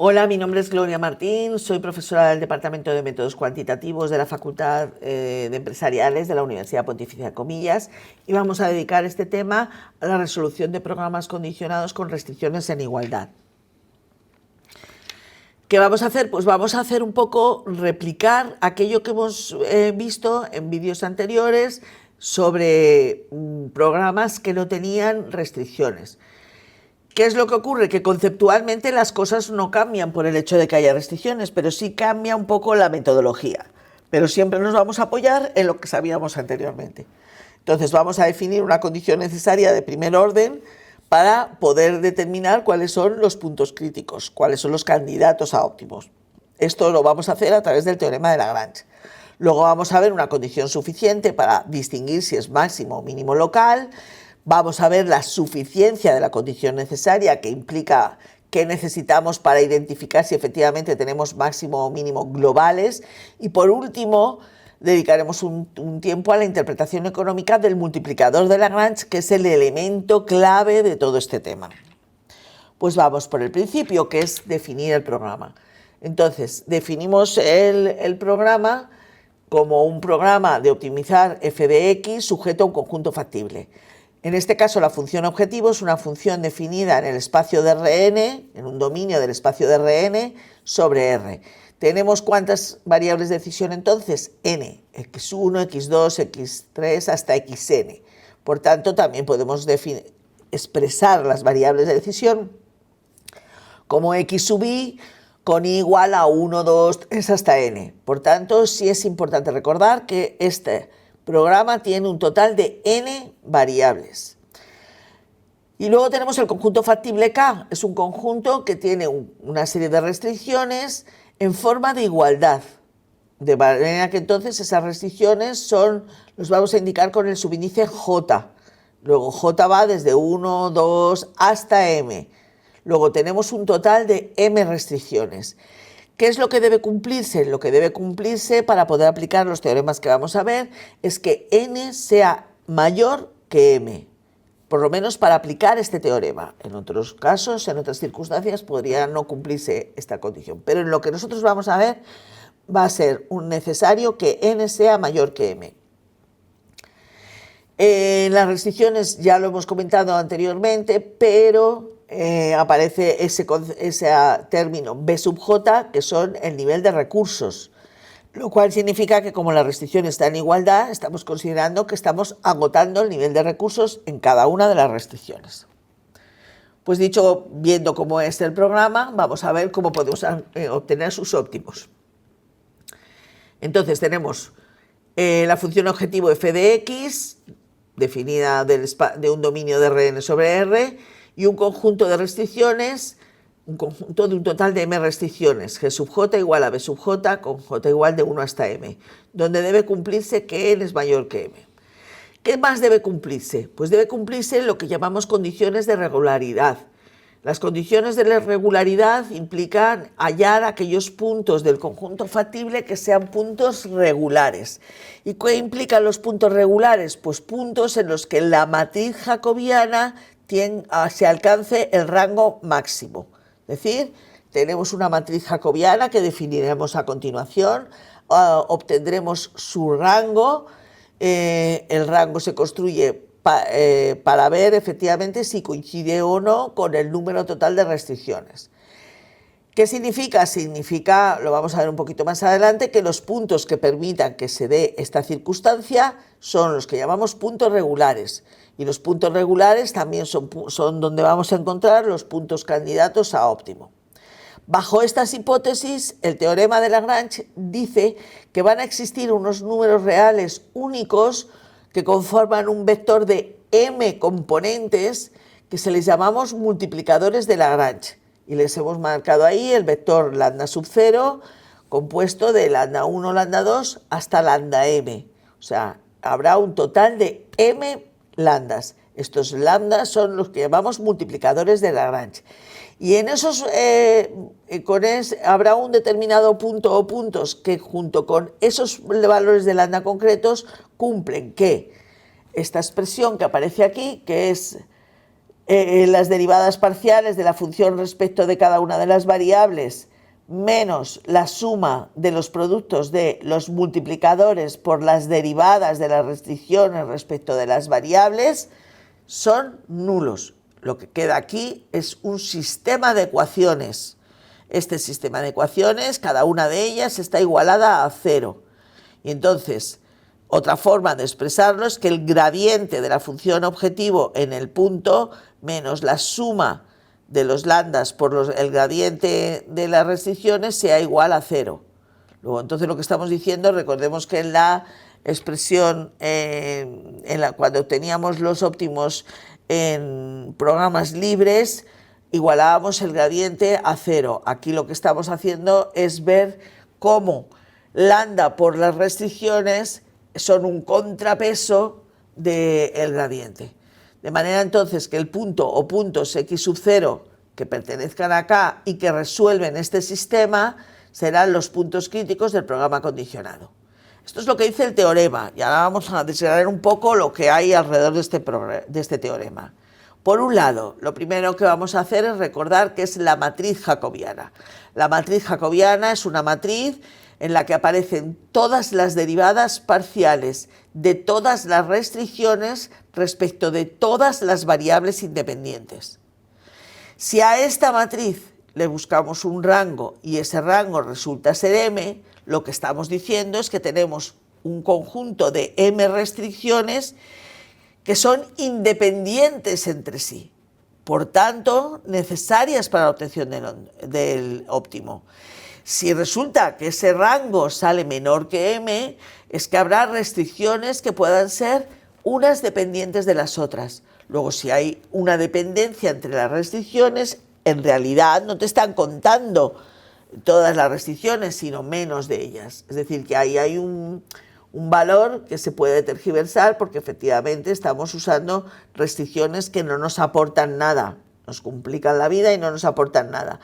Hola, mi nombre es Gloria Martín, soy profesora del Departamento de Métodos Cuantitativos de la Facultad de Empresariales de la Universidad Pontificia Comillas y vamos a dedicar este tema a la resolución de programas condicionados con restricciones en igualdad. ¿Qué vamos a hacer? Pues vamos a hacer un poco replicar aquello que hemos visto en vídeos anteriores sobre programas que no tenían restricciones. ¿Qué es lo que ocurre? Que conceptualmente las cosas no cambian por el hecho de que haya restricciones, pero sí cambia un poco la metodología. Pero siempre nos vamos a apoyar en lo que sabíamos anteriormente. Entonces vamos a definir una condición necesaria de primer orden para poder determinar cuáles son los puntos críticos, cuáles son los candidatos a óptimos. Esto lo vamos a hacer a través del teorema de Lagrange. Luego vamos a ver una condición suficiente para distinguir si es máximo o mínimo local. Vamos a ver la suficiencia de la condición necesaria, que implica qué necesitamos para identificar si efectivamente tenemos máximo o mínimo globales. Y por último, dedicaremos un tiempo a la interpretación económica del multiplicador de Lagrange, que es el elemento clave de todo este tema. Pues vamos por el principio, que es definir el programa. Entonces, definimos el programa como un programa de optimizar f de x sujeto a un conjunto factible. En este caso, la función objetivo es una función definida en el espacio de Rn, en un dominio del espacio de Rn sobre R. ¿Tenemos cuántas variables de decisión entonces? N, x1, x2, x3 hasta xn. Por tanto, también podemos expresar las variables de decisión como x sub i con i igual a 1, 2, 3 hasta n. Por tanto, sí es importante recordar que este programa tiene un total de n variables. Y luego tenemos el conjunto factible K. Es un conjunto que tiene una serie de restricciones en forma de igualdad. De manera que entonces esas restricciones los vamos a indicar con el subíndice J. Luego J va desde 1, 2 hasta m. Luego tenemos un total de m restricciones. ¿Qué es lo que debe cumplirse? Lo que debe cumplirse para poder aplicar los teoremas que vamos a ver es que n sea mayor que m, por lo menos para aplicar este teorema. En otros casos, en otras circunstancias, podría no cumplirse esta condición. Pero en lo que nosotros vamos a ver va a ser necesario que n sea mayor que m. Las restricciones ya lo hemos comentado anteriormente, pero aparece ese término B sub j, que son el nivel de recursos, lo cual significa que como la restricción está en igualdad, estamos considerando que estamos agotando el nivel de recursos en cada una de las restricciones. Pues viendo cómo es el programa, vamos a ver cómo podemos obtener sus óptimos. Entonces tenemos la función objetivo f de x, definida de un dominio de Rn sobre R, y un conjunto de restricciones, un conjunto de un total de m restricciones, g sub j igual a b sub j con j igual de 1 hasta m, donde debe cumplirse que n es mayor que m. ¿Qué más debe cumplirse? Pues debe cumplirse lo que llamamos condiciones de regularidad. Las condiciones de la regularidad implican hallar aquellos puntos del conjunto factible que sean puntos regulares. ¿Y qué implican los puntos regulares? Pues puntos en los que la matriz jacobiana se alcance el rango máximo. Es decir, tenemos una matriz jacobiana que definiremos a continuación, obtendremos su rango, el rango se construye para ver efectivamente si coincide o no con el número total de restricciones. ¿Qué significa? Significa, lo vamos a ver un poquito más adelante, que los puntos que permitan que se dé esta circunstancia son los que llamamos puntos regulares. Y los puntos regulares también son donde vamos a encontrar los puntos candidatos a óptimo. Bajo estas hipótesis, el teorema de Lagrange dice que van a existir unos números reales únicos que conforman un vector de m componentes que se les llamamos multiplicadores de Lagrange. Y les hemos marcado ahí el vector lambda sub 0 compuesto de lambda 1, lambda 2 hasta lambda m. O sea, habrá un total de m lambdas. Estos lambdas son los que llamamos multiplicadores de Lagrange. Y en esos habrá un determinado punto o puntos que junto con esos valores de lambda concretos cumplen que esta expresión que aparece aquí, que es las derivadas parciales de la función respecto de cada una de las variables menos la suma de los productos de los multiplicadores por las derivadas de las restricciones respecto de las variables son nulos. Lo que queda aquí es un sistema de ecuaciones. Este sistema de ecuaciones, cada una de ellas está igualada a 0. Y entonces, otra forma de expresarlo es que el gradiente de la función objetivo en el punto menos la suma de los lambdas por el gradiente de las restricciones sea igual a 0. Luego, entonces lo que estamos diciendo, recordemos que en la expresión, cuando teníamos los óptimos en programas libres, igualábamos el gradiente a 0. Aquí lo que estamos haciendo es ver cómo lambda por las restricciones son un contrapeso del gradiente. De manera entonces que el punto o puntos x sub 0 que pertenezcan acá y que resuelven este sistema serán los puntos críticos del programa condicionado. Esto es lo que dice el teorema, y ahora vamos a desgranar un poco lo que hay alrededor de este teorema. Por un lado, lo primero que vamos a hacer es recordar que es la matriz jacobiana. La matriz jacobiana es una matriz en la que aparecen todas las derivadas parciales de todas las restricciones respecto de todas las variables independientes. Si a esta matriz le buscamos un rango y ese rango resulta ser M, lo que estamos diciendo es que tenemos un conjunto de M restricciones que son independientes entre sí, por tanto, necesarias para la obtención del óptimo. Si resulta que ese rango sale menor que M, es que habrá restricciones que puedan ser unas dependientes de las otras. Luego, si hay una dependencia entre las restricciones, en realidad no te están contando todas las restricciones, sino menos de ellas. Es decir, que ahí hay un valor que se puede tergiversar porque efectivamente estamos usando restricciones que no nos aportan nada, nos complican la vida y no nos aportan nada.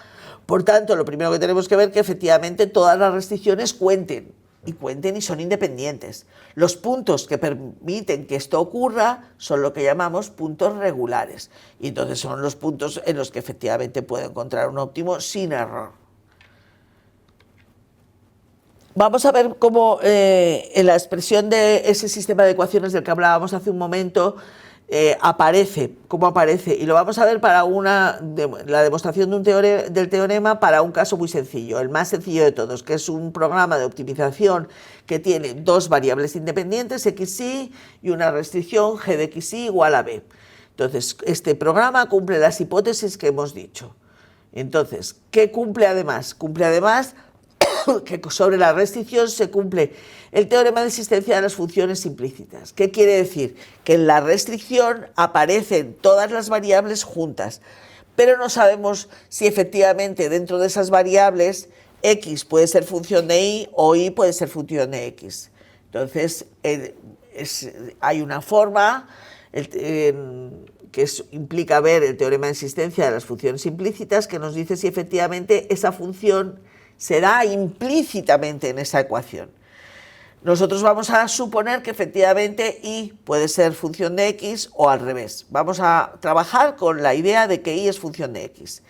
Por tanto, lo primero que tenemos que ver es que efectivamente todas las restricciones cuenten y son independientes. Los puntos que permiten que esto ocurra son lo que llamamos puntos regulares, y entonces son los puntos en los que efectivamente puedo encontrar un óptimo sin error. Vamos a ver cómo en la expresión de ese sistema de ecuaciones del que hablábamos hace un momento aparece, y lo vamos a ver para la demostración del teorema para un caso muy sencillo, el más sencillo de todos, que es un programa de optimización que tiene dos variables independientes, xy, y una restricción g de xy igual a b. Entonces, este programa cumple las hipótesis que hemos dicho. Entonces, ¿qué cumple además? Cumple además que sobre la restricción se cumple el teorema de existencia de las funciones implícitas. ¿Qué quiere decir? Que en la restricción aparecen todas las variables juntas, pero no sabemos si efectivamente dentro de esas variables x puede ser función de y o y puede ser función de x. Entonces, hay una forma que implica ver el teorema de existencia de las funciones implícitas que nos dice si efectivamente esa función se da implícitamente en esa ecuación. Nosotros vamos a suponer que efectivamente y puede ser función de x o al revés. Vamos a trabajar con la idea de que y es función de x.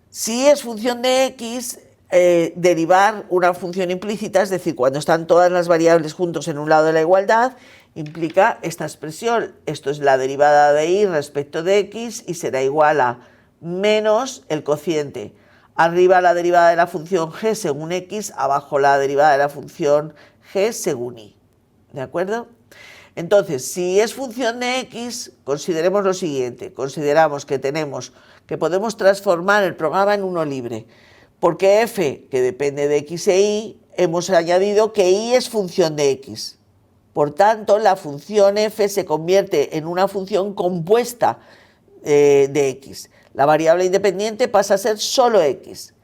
Si es función de x, derivar una función implícita, es decir, cuando están todas las variables juntos en un lado de la igualdad, implica esta expresión. Esto es la derivada de y respecto de x y será igual a menos el cociente. Arriba la derivada de la función g según x, abajo la derivada de la función g según y. ¿De acuerdo? Entonces, si es función de x, consideremos lo siguiente. Consideramos que podemos transformar el programa en uno libre. Porque f, que depende de x e y, hemos añadido que y es función de x. Por tanto, la función f se convierte en una función compuesta de x. La variable independiente pasa a ser solo x.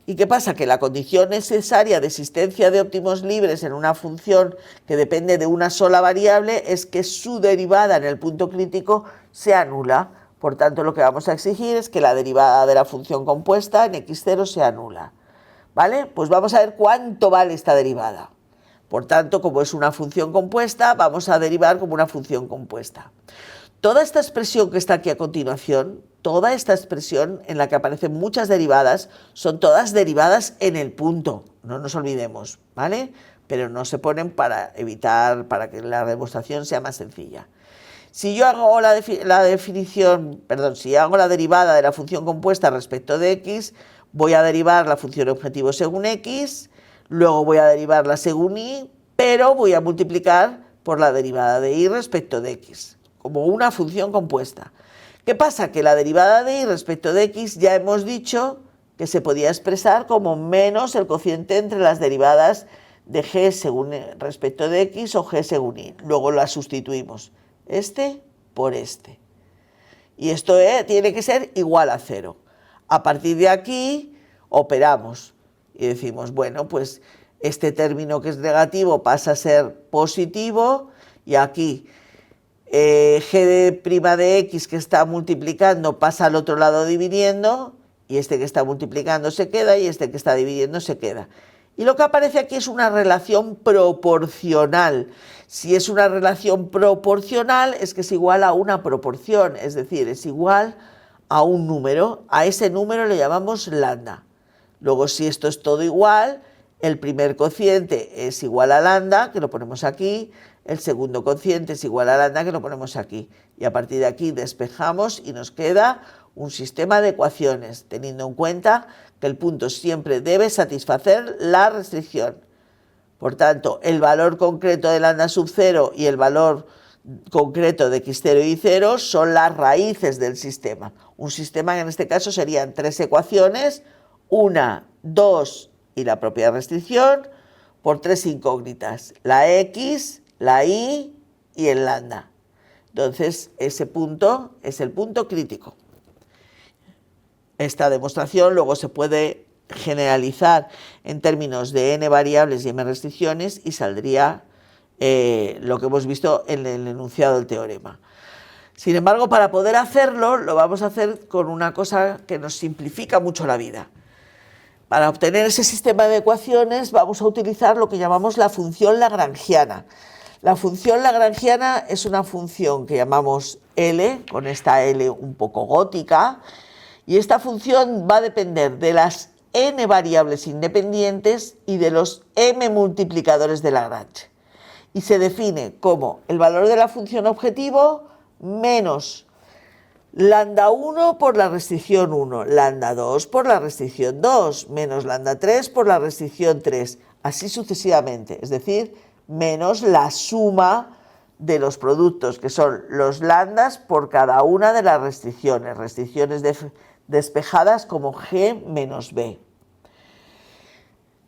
¿Y qué pasa? Que la condición necesaria de existencia de óptimos libres en una función que depende de una sola variable es que su derivada en el punto crítico sea nula. Por tanto, lo que vamos a exigir es que la derivada de la función compuesta en x0 sea nula. ¿Vale? Pues vamos a ver cuánto vale esta derivada. Por tanto, como es una función compuesta, vamos a derivar como una función compuesta. Toda esta expresión que está aquí a continuación, toda esta expresión en la que aparecen muchas derivadas, son todas derivadas en el punto, no nos olvidemos, ¿vale? Pero no se ponen para evitar, para que la demostración sea más sencilla. Si yo hago si hago la derivada de la función compuesta respecto de x, voy a derivar la función objetivo según x, luego voy a derivarla según y, pero voy a multiplicar por la derivada de y respecto de x, como una función compuesta. ¿Qué pasa? Que la derivada de y respecto de x ya hemos dicho que se podía expresar como menos el cociente entre las derivadas de g según respecto de x o g según y. Luego la sustituimos, este por este. Y esto tiene que ser igual a 0. A partir de aquí operamos y decimos, bueno, pues este término que es negativo pasa a ser positivo y aquí g' de x que está multiplicando pasa al otro lado dividiendo y este que está multiplicando se queda y este que está dividiendo se queda. Y lo que aparece aquí es una relación proporcional. Si es una relación proporcional es que es igual a una proporción, es decir, es igual a un número. A ese número le llamamos lambda. Luego, si esto es todo igual, el primer cociente es igual a lambda, que lo ponemos aquí, el segundo cociente es igual a lambda, que lo ponemos aquí. Y a partir de aquí despejamos y nos queda un sistema de ecuaciones, teniendo en cuenta que el punto siempre debe satisfacer la restricción. Por tanto, el valor concreto de lambda sub 0 y el valor concreto de x0 y y0 son las raíces del sistema. Un sistema que en este caso serían 3 ecuaciones, 1, 2 y la propia restricción, por 3 incógnitas, la x, la y el lambda. Entonces, ese punto es el punto crítico. Esta demostración luego se puede generalizar en términos de n variables y m restricciones y saldría lo que hemos visto en el enunciado del teorema. Sin embargo, para poder hacerlo, lo vamos a hacer con una cosa que nos simplifica mucho la vida. Para obtener ese sistema de ecuaciones vamos a utilizar lo que llamamos la función lagrangiana. La función lagrangiana es una función que llamamos L, con esta L un poco gótica, y esta función va a depender de las n variables independientes y de los m multiplicadores de Lagrange. Y se define como el valor de la función objetivo menos lambda 1 por la restricción 1, lambda 2 por la restricción 2, menos lambda 3 por la restricción 3, así sucesivamente, es decir, menos la suma de los productos, que son los lambdas por cada una de las restricciones despejadas como g menos b.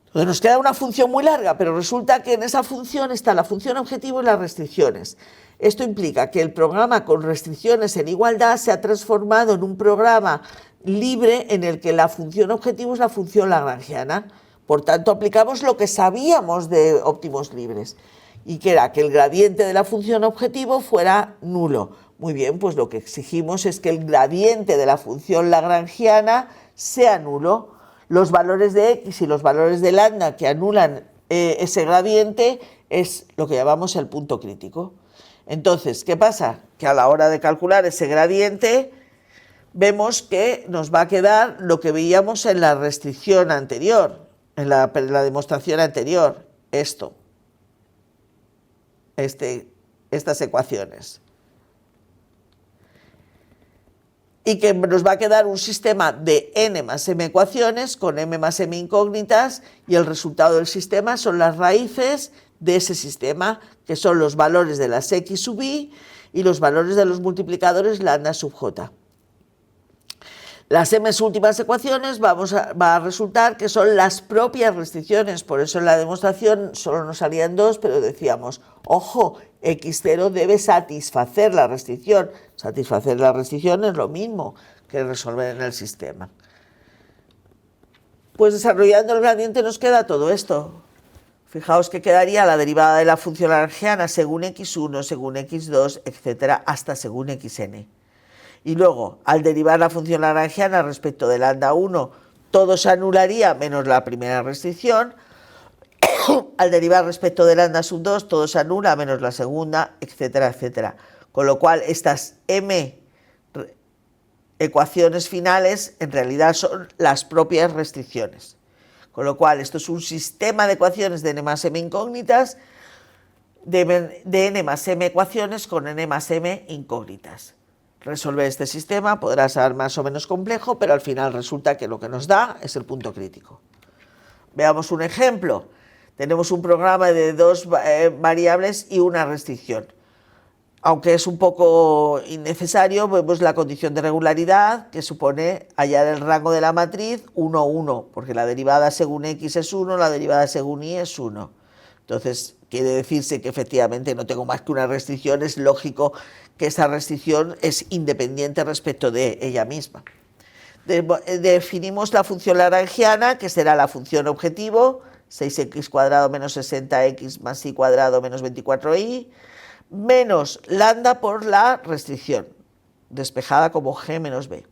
Entonces nos queda una función muy larga, pero resulta que en esa función está la función objetivo y las restricciones. Esto implica que el programa con restricciones en igualdad se ha transformado en un programa libre en el que la función objetivo es la función lagrangiana. Por tanto, aplicamos lo que sabíamos de óptimos libres, y que era que el gradiente de la función objetivo fuera nulo. Muy bien, pues lo que exigimos es que el gradiente de la función lagrangiana sea nulo. Los valores de x y los valores de lambda que anulan ese gradiente es lo que llamamos el punto crítico. Entonces, ¿qué pasa? Que a la hora de calcular ese gradiente vemos que nos va a quedar lo que veíamos en la restricción anterior, en la demostración anterior, estas ecuaciones. Y que nos va a quedar un sistema de n más m ecuaciones con m más m incógnitas, y el resultado del sistema son las raíces de ese sistema, que son los valores de las x sub i y los valores de los multiplicadores lambda sub j. Las m últimas ecuaciones va a resultar que son las propias restricciones, por eso en la demostración solo nos salían dos, pero decíamos, ojo, x0 debe satisfacer la restricción. Satisfacer la restricción es lo mismo que resolver en el sistema. Pues desarrollando el gradiente nos queda todo esto. Fijaos que quedaría la derivada de la función lagrangiana según x1, según x2, etcétera, hasta según xn. Y luego, al derivar la función lagrangiana respecto de lambda 1, todo se anularía menos la primera restricción. Al derivar respecto de lambda sub 2, todo se anula menos la segunda, etcétera, etcétera. Con lo cual, estas m ecuaciones finales en realidad son las propias restricciones. Con lo cual, esto es un sistema de ecuaciones de n más m incógnitas, de n más m ecuaciones con n más m incógnitas. Resolver este sistema podrá ser más o menos complejo, pero al final resulta que lo que nos da es el punto crítico. Veamos un ejemplo. Tenemos un programa de dos variables y una restricción. Aunque es un poco innecesario, vemos la condición de regularidad, que supone hallar el rango de la matriz 1, 1, porque la derivada según x es 1, la derivada según y es 1. Entonces, quiere decirse que efectivamente no tengo más que una restricción, es lógico que esa restricción es independiente respecto de ella misma. Definimos la función lagrangiana, que será la función objetivo, 6x² menos 60x más y² menos 24y, menos lambda por la restricción, despejada como g menos b.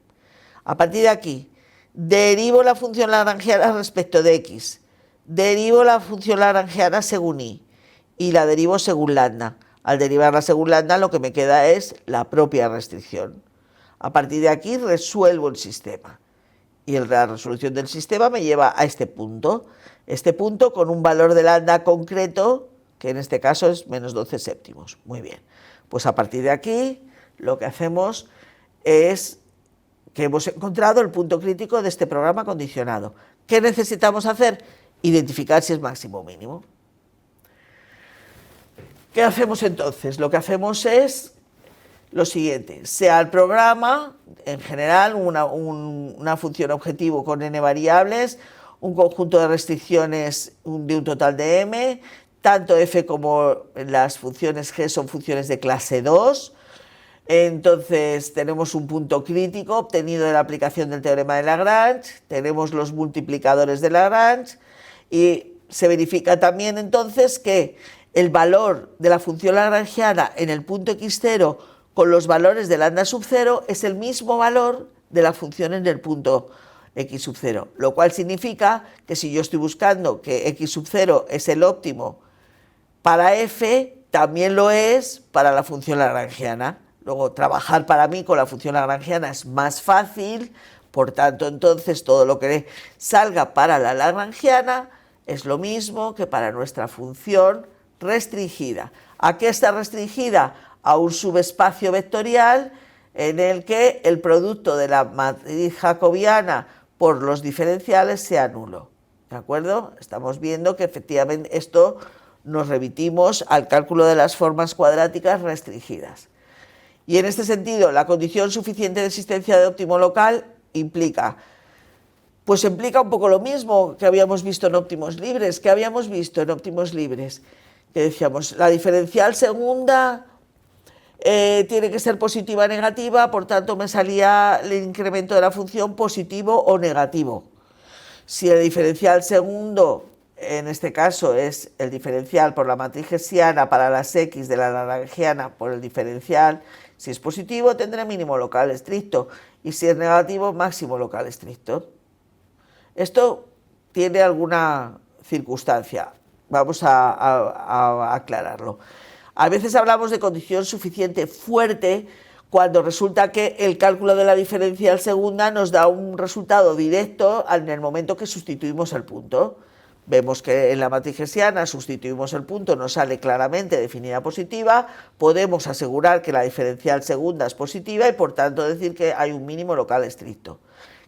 A partir de aquí, derivo la función lagrangiana respecto de x, derivo la función lagrangiana según y la derivo según lambda. Al derivarla según lambda, lo que me queda es la propia restricción. A partir de aquí resuelvo el sistema y la resolución del sistema me lleva a este punto con un valor de lambda concreto, que en este caso es menos 12 séptimos. Muy bien, pues a partir de aquí lo que hacemos es que hemos encontrado el punto crítico de este programa condicionado. ¿Qué necesitamos hacer? Identificar si es máximo o mínimo. ¿Qué hacemos entonces? Lo que hacemos es lo siguiente: sea el programa, en general, una función objetivo con n variables, un conjunto de restricciones de un total de m, tanto f como las funciones g son funciones de clase 2, entonces tenemos un punto crítico obtenido de la aplicación del teorema de Lagrange, tenemos los multiplicadores de Lagrange y se verifica también entonces que el valor de la función lagrangiana en el punto x0 con los valores de lambda sub 0 es el mismo valor de la función en el punto x sub 0, lo cual significa que si yo estoy buscando que x sub 0 es el óptimo para f, también lo es para la función lagrangiana. Luego, trabajar para mí con la función lagrangiana es más fácil, por tanto, entonces, todo lo que salga para la lagrangiana es lo mismo que para nuestra función restringida. ¿A qué está restringida? A un subespacio vectorial en el que el producto de la matriz jacobiana por los diferenciales sea nulo. ¿De acuerdo? Estamos viendo que efectivamente esto nos remitimos al cálculo de las formas cuadráticas restringidas. Y en este sentido, la condición suficiente de existencia de óptimo local implica un poco lo mismo que habíamos visto en óptimos libres. ¿Qué habíamos visto en óptimos libres? Que decíamos, la diferencial segunda tiene que ser positiva o negativa, por tanto me salía el incremento de la función positivo o negativo. Si el diferencial segundo, en este caso, es el diferencial por la matriz hessiana para las x de la lagrangiana por el diferencial, si es positivo tendré mínimo local estricto y si es negativo máximo local estricto. Esto tiene alguna circunstancia, vamos a aclararlo. A veces hablamos de condición suficiente fuerte cuando resulta que el cálculo de la diferencial segunda nos da un resultado directo en el momento que sustituimos el punto. Vemos que en la matriz hessiana sustituimos el punto, nos sale claramente definida positiva, podemos asegurar que la diferencial segunda es positiva y por tanto decir que hay un mínimo local estricto.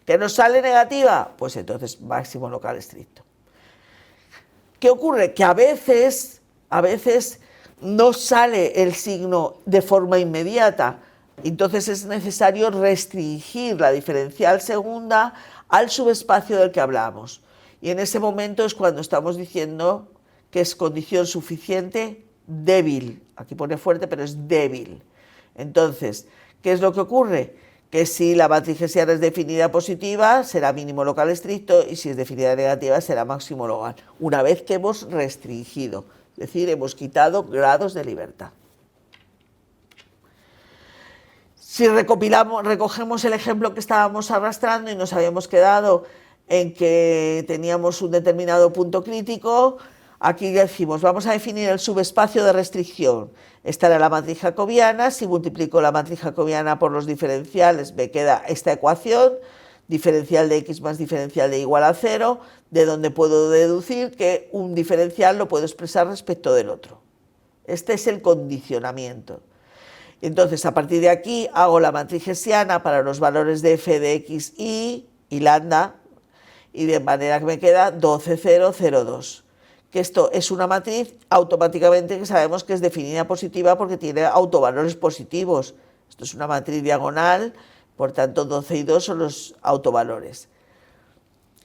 ¿Que nos sale negativa? Pues entonces máximo local estricto. ¿Qué ocurre? Que a veces no sale el signo de forma inmediata, entonces es necesario restringir la diferencial segunda al subespacio del que hablamos. Y en ese momento es cuando estamos diciendo que es condición suficiente débil. Aquí pone fuerte, pero es débil. Entonces, ¿qué es lo que ocurre? Que si la matriz hessiana es definida positiva, será mínimo local estricto, y si es definida negativa, será máximo local, una vez que hemos restringido, es decir, hemos quitado grados de libertad. Si recogemos el ejemplo que estábamos arrastrando y nos habíamos quedado en que teníamos un determinado punto crítico, Aquí decimos, vamos a definir el subespacio de restricción. Esta era la matriz jacobiana. Si multiplico la matriz jacobiana por los diferenciales, me queda esta ecuación, diferencial de x más diferencial de igual a 0, de donde puedo deducir que un diferencial lo puedo expresar respecto del otro. Este es el condicionamiento. Entonces, a partir de aquí, hago la matriz hessiana para los valores de f de x y lambda, y de manera que me queda 12, 0, 0, 2. Que esto es una matriz automáticamente que sabemos que es definida positiva porque tiene autovalores positivos. Esto es una matriz diagonal, por tanto 12 y 2 son los autovalores.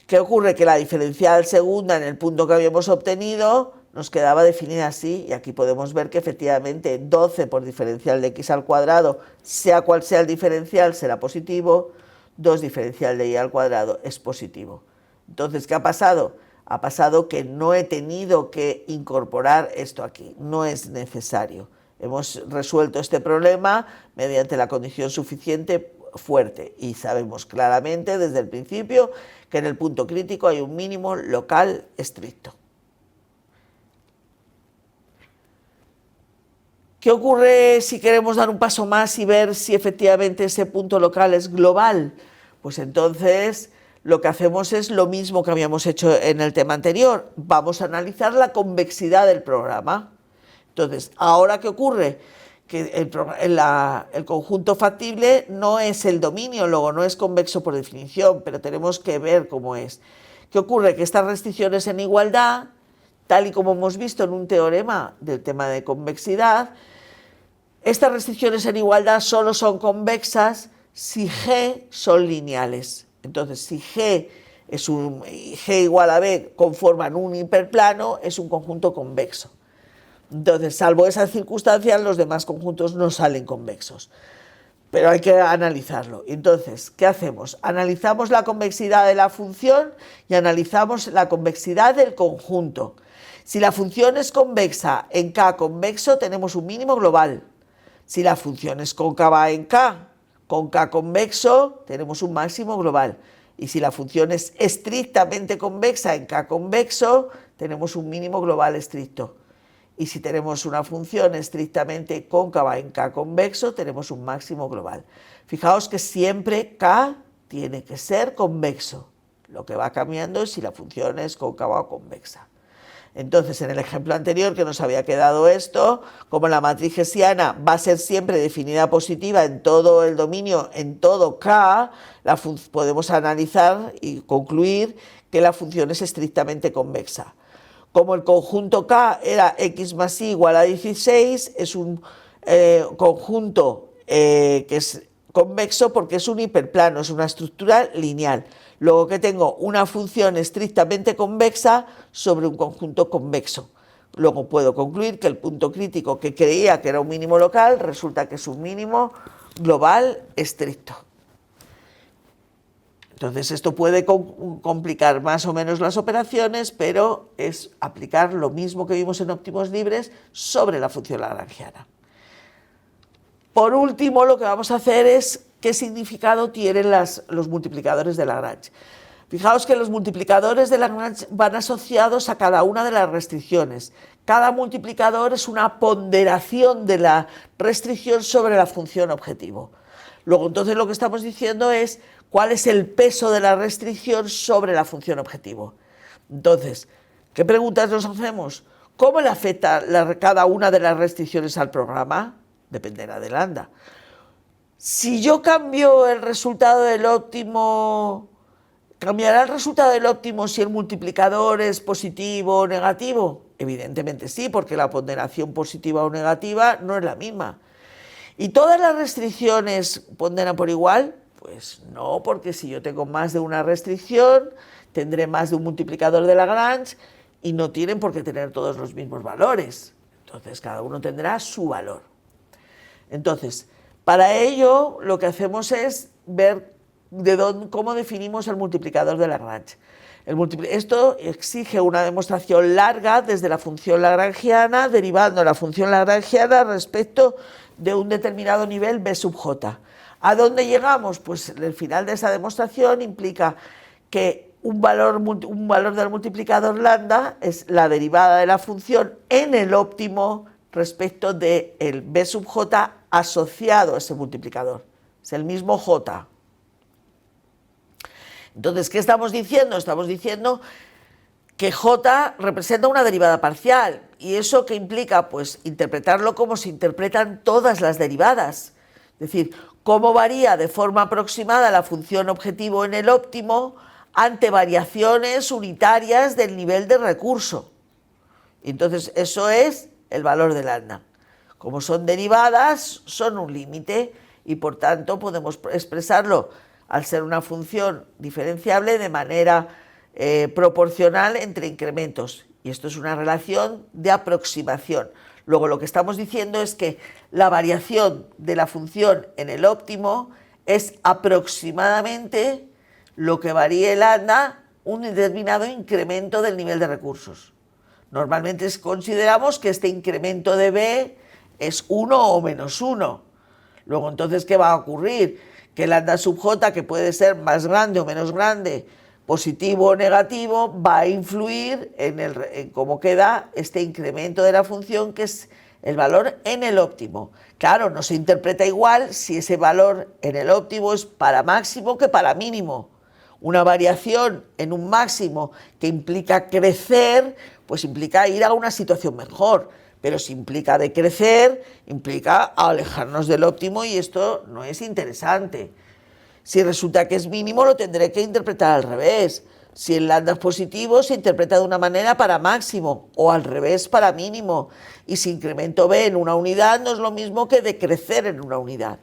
¿Qué ocurre? Que la diferencial segunda en el punto que habíamos obtenido nos quedaba definida así, y aquí podemos ver que efectivamente 12 por diferencial de x al cuadrado, sea cual sea el diferencial, será positivo, 2 diferencial de y al cuadrado es positivo. Entonces, ¿qué ha pasado? Ha pasado que no he tenido que incorporar esto aquí, no es necesario. Hemos resuelto este problema mediante la condición suficiente fuerte y sabemos claramente desde el principio que en el punto crítico hay un mínimo local estricto. ¿Qué ocurre si queremos dar un paso más y ver si efectivamente ese punto local es global? Pues entonces lo que hacemos es lo mismo que habíamos hecho en el tema anterior. Vamos a analizar la convexidad del programa. Entonces, ¿ahora qué ocurre? Que el conjunto factible no es el dominio, luego no es convexo por definición, pero tenemos que ver cómo es. ¿Qué ocurre? Que estas restricciones en igualdad, tal y como hemos visto en un teorema del tema de convexidad, estas restricciones en igualdad solo son convexas si G son lineales. Entonces, si G igual a B conforman un hiperplano, es un conjunto convexo. Entonces, salvo esas circunstancias, los demás conjuntos no salen convexos. Pero hay que analizarlo. Entonces, ¿qué hacemos? Analizamos la convexidad de la función y analizamos la convexidad del conjunto. Si la función es convexa en K convexo, tenemos un mínimo global. Si la función es cóncava en K, con K convexo, tenemos un máximo global. Y si la función es estrictamente convexa en K convexo, tenemos un mínimo global estricto. Y si tenemos una función estrictamente cóncava en K convexo, tenemos un máximo global. Fijaos que siempre K tiene que ser convexo. Lo que va cambiando es si la función es cóncava o convexa. Entonces, en el ejemplo anterior que nos había quedado esto, como la matriz hessiana va a ser siempre definida positiva en todo el dominio, en todo K, podemos analizar y concluir que la función es estrictamente convexa. Como el conjunto K era x más y igual a 16, es un conjunto que es convexo porque es un hiperplano, es una estructura lineal. Luego que tengo una función estrictamente convexa sobre un conjunto convexo. Luego puedo concluir que el punto crítico que creía que era un mínimo local resulta que es un mínimo global estricto. Entonces esto puede complicar más o menos las operaciones, pero es aplicar lo mismo que vimos en óptimos libres sobre la función lagrangiana. Por último, lo que vamos a hacer es qué significado tienen los multiplicadores de Lagrange. Fijaos que los multiplicadores de Lagrange van asociados a cada una de las restricciones. Cada multiplicador es una ponderación de la restricción sobre la función objetivo. Luego, entonces, lo que estamos diciendo es cuál es el peso de la restricción sobre la función objetivo. Entonces, ¿qué preguntas nos hacemos? ¿Cómo le afecta cada una de las restricciones al programa? Dependerá de lambda. Si yo cambio el resultado del óptimo, ¿cambiará el resultado del óptimo si el multiplicador es positivo o negativo? Evidentemente sí, porque la ponderación positiva o negativa no es la misma. ¿Y todas las restricciones ponderan por igual? Pues no, porque si yo tengo más de una restricción, tendré más de un multiplicador de Lagrange y no tienen por qué tener todos los mismos valores. Entonces, cada uno tendrá su valor. Entonces, para ello, lo que hacemos es ver cómo definimos el multiplicador de Lagrange. Esto exige una demostración larga desde la función lagrangiana, derivando la función lagrangiana respecto de un determinado nivel B sub j. ¿A dónde llegamos? Pues el final de esa demostración implica que un valor del multiplicador lambda es la derivada de la función en el óptimo respecto del b sub j asociado a ese multiplicador. Es el mismo j. Entonces, ¿qué estamos diciendo? Estamos diciendo que j representa una derivada parcial. ¿Y eso qué implica? Pues interpretarlo como se interpretan todas las derivadas. Es decir, cómo varía de forma aproximada la función objetivo en el óptimo ante variaciones unitarias del nivel de recurso. Entonces, eso es el valor de lambda. Como son derivadas, son un límite y por tanto podemos expresarlo al ser una función diferenciable de manera proporcional entre incrementos. Y esto es una relación de aproximación. Luego lo que estamos diciendo es que la variación de la función en el óptimo es aproximadamente lo que varía el lambda un determinado incremento del nivel de recursos. Normalmente consideramos que este incremento de B es 1 o menos 1. Luego, entonces, ¿qué va a ocurrir? Que el lambda sub j, que puede ser más grande o menos grande, positivo o negativo, va a influir en cómo queda este incremento de la función, que es el valor en el óptimo. Claro, no se interpreta igual si ese valor en el óptimo es para máximo que para mínimo. Una variación en un máximo que implica crecer, pues implica ir a una situación mejor, pero si implica decrecer, implica alejarnos del óptimo y esto no es interesante. Si resulta que es mínimo, lo tendré que interpretar al revés. Si el lambda es positivo, se interpreta de una manera para máximo o al revés para mínimo. Y si incremento B en una unidad no es lo mismo que decrecer en una unidad.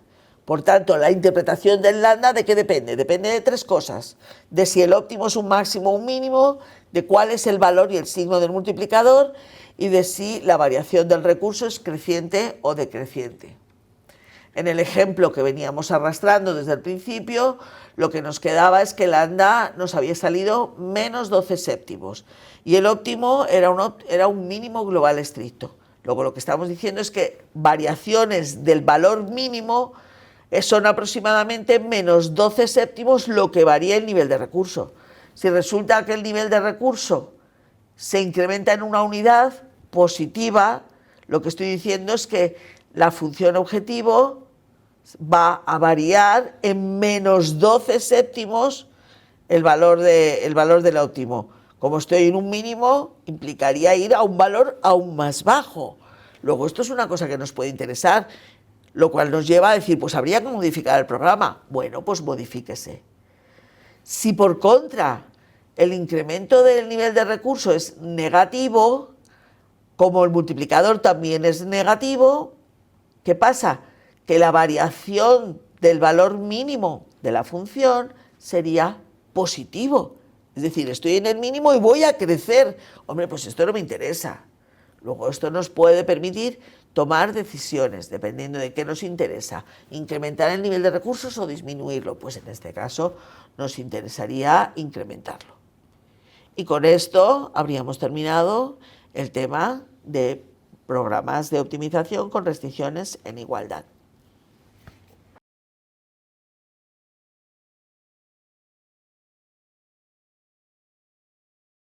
Por tanto, la interpretación del lambda, ¿de qué depende? Depende de tres cosas. De si el óptimo es un máximo o un mínimo, de cuál es el valor y el signo del multiplicador y de si la variación del recurso es creciente o decreciente. En el ejemplo que veníamos arrastrando desde el principio, lo que nos quedaba es que el lambda nos había salido menos 12 séptimos y el óptimo era un mínimo global estricto. Luego lo que estamos diciendo es que variaciones del valor mínimo son aproximadamente menos 12 séptimos lo que varía el nivel de recurso. Si resulta que el nivel de recurso se incrementa en una unidad positiva, lo que estoy diciendo es que la función objetivo va a variar en menos 12 séptimos el valor del óptimo. Como estoy en un mínimo, implicaría ir a un valor aún más bajo. Luego, esto es una cosa que nos puede interesar, lo cual nos lleva a decir, pues habría que modificar el programa. Bueno, pues modifíquese. Si por contra el incremento del nivel de recurso es negativo, como el multiplicador también es negativo, ¿qué pasa? Que la variación del valor mínimo de la función sería positivo. Es decir, estoy en el mínimo y voy a crecer. Hombre, pues esto no me interesa. Luego, esto nos puede permitir tomar decisiones, dependiendo de qué nos interesa. Incrementar el nivel de recursos o disminuirlo. Pues en este caso nos interesaría incrementarlo. Y con esto habríamos terminado el tema de programas de optimización con restricciones en igualdad.